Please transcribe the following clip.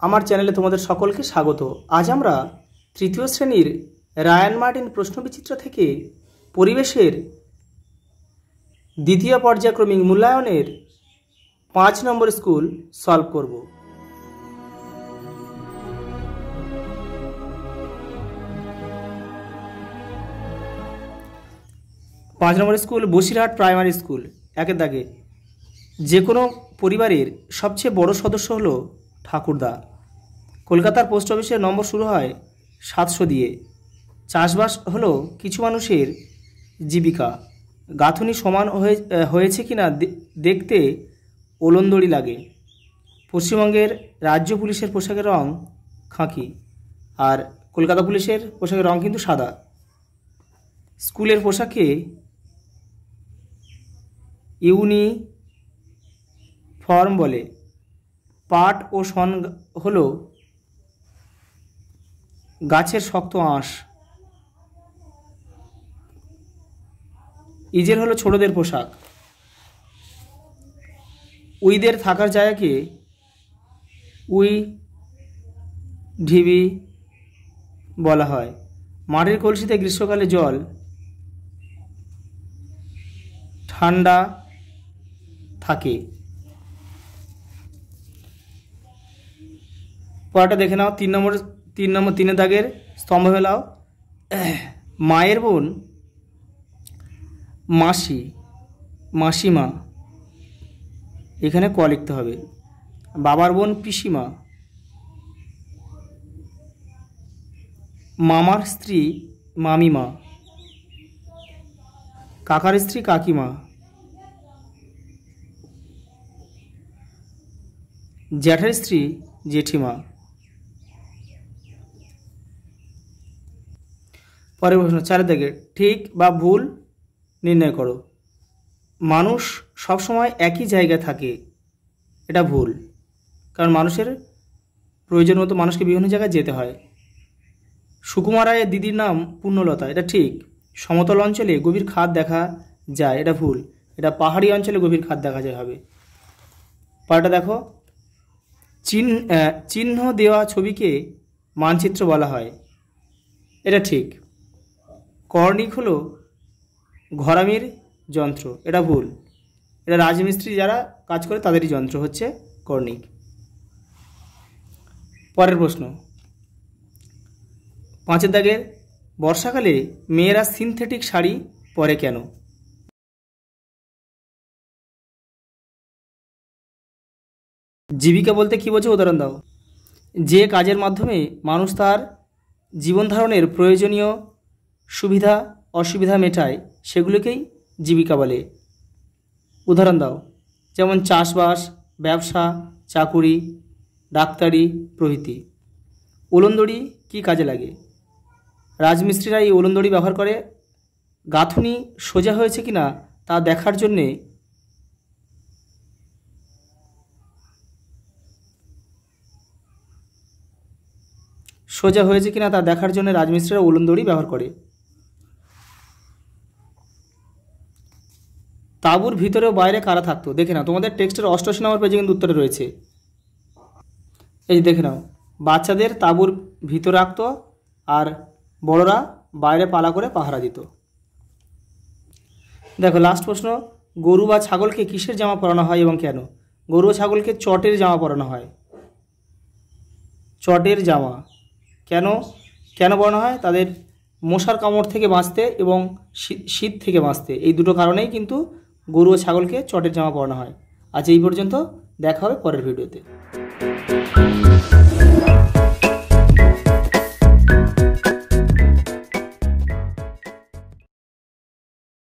আমার চ্যানেলে তোমাদের সকলকে স্বাগত। আজ আমরা তৃতীয় শ্রেণীর রায়ান মার্টিন প্রশ্নবিচিত্র থেকে পরিবেশের দ্বিতীয় পর্যায়ক্রমিক মূল্যায়নের 5 নম্বর স্কুল সলভ করব। পাঁচ নম্বর স্কুল বসিরহাট প্রাইমারি স্কুল। একের দাগে, যে কোনো পরিবারের সবচেয়ে বড় সদস্য হলো ঠাকুরদা। কলকাতার পোস্ট অফিসের নম্বর শুরু হয় 700 দিয়ে। চাষবাস হলো কিছু মানুষের জীবিকা। গাঁথুনি সমান হয়েছে কিনা দেখতে ওলনদড়ি লাগে। পশ্চিমবঙ্গের রাজ্য পুলিশের পোশাকের রং খাকি, আর কলকাতা পুলিশের পোশাকের রং কিন্তু সাদা। স্কুলের পোশাকে ইউনিফর্ম বলে। পাট ও শন হলো গাছের শক্ত আঁশ। ইজের হলো ছোটদের পোশাক। উইদের থাকার জায়গাকে ঢিবি বলা হয়। মাটির কলসিতে গ্রীষ্মকালে জল ঠান্ডা থাকে। পড়াটা দেখে নাও। তিনের দাগের স্তম্ভ মেলাও। মায়ের বোন মাসি, মাসিমা, এখানে ক লিখতে হবে। বাবার বোন পিসিমা, মামার স্ত্রী মামিমা, কাকার স্ত্রী কাকিমা, জ্যাঠার স্ত্রী জেঠিমা। পরের প্রশ্ন 4 দাগে, ঠিক বা ভুল নির্ণয় করো। মানুষ সবসময় একই জায়গায় থাকে, এটা ভুল, কারণ মানুষের প্রয়োজন মতো মানুষকে বিভিন্ন জায়গায় যেতে হয়। সুকুমা রায়ের দিদির নাম পুণ্যলতা, এটা ঠিক। সমতল অঞ্চলে গভীর খাদ দেখা যায়, এটা ভুল। এটা পাহাড়ি অঞ্চলে গভীর খাদ দেখা যায় হবে। পরেরটা দেখো, চিহ্ন দেওয়া ছবিকে মানচিত্র বলা হয়, এটা ঠিক। কর্ণিক হলো ঘরামির যন্ত্র, এটা ভুল। এটা রাজমিস্ত্রি যারা কাজ করে তাদেরই যন্ত্র হচ্ছে কর্ণিক। পরের প্রশ্ন 5 দাগের, বর্ষাকালে মেয়েরা সিনথেটিক শাড়ি পরে কেন? জীবিকা বলতে কি বোঝো, উদাহরণ দাও। যে কাজের মাধ্যমে মানুষ তার জীবন ধারণের প্রয়োজনীয় সুবিধা অসুবিধা মেটায় সেগুলোকেই জীবিকা বলে। উদাহরণ দাও, যেমন চাষবাস, ব্যবসা, চাকুরি, ডাক্তারি প্রভৃতি। ওলনদড়ি কি কাজে লাগে? রাজমিস্ত্রিরা এই ওলনদড়ি ব্যবহার করে গাঁথুনি সোজা হয়েছে কিনা তা দেখার জন্যে। সোজা হয়েছে কিনা তা দেখার জন্য রাজমিস্ত্রিরা ওলনদড়ি ব্যবহার করে। তাঁবুর ভিতরে ও বাইরে কারা থাকতো? দেখে নাও, তোমাদের টেক্সটের 88 নম্বর পেজে কিন্তু উত্তরে রয়েছে। এই দেখে নাও, বাচ্চাদের তাঁবুর ভিতরে রাখতো আর বড়রা বাইরে পালা করে পাহারা দিত। দেখো লাস্ট প্রশ্ন, গরু বা ছাগলকে কিসের জামা পরানো হয় এবং কেন? গরু ও ছাগলকে চটের জামা পরানো হয়। চটের জামা কেন পরানো হয়? তাদের মশার কামড় থেকে বাঁচতে এবং শীত থেকে বাঁচতে, এই দুটো কারণেই কিন্তু গরু ও ছাগলকে চটের জামা পরানো হয়। আজ এই পর্যন্ত, দেখা হবে পরের ভিডিওতে।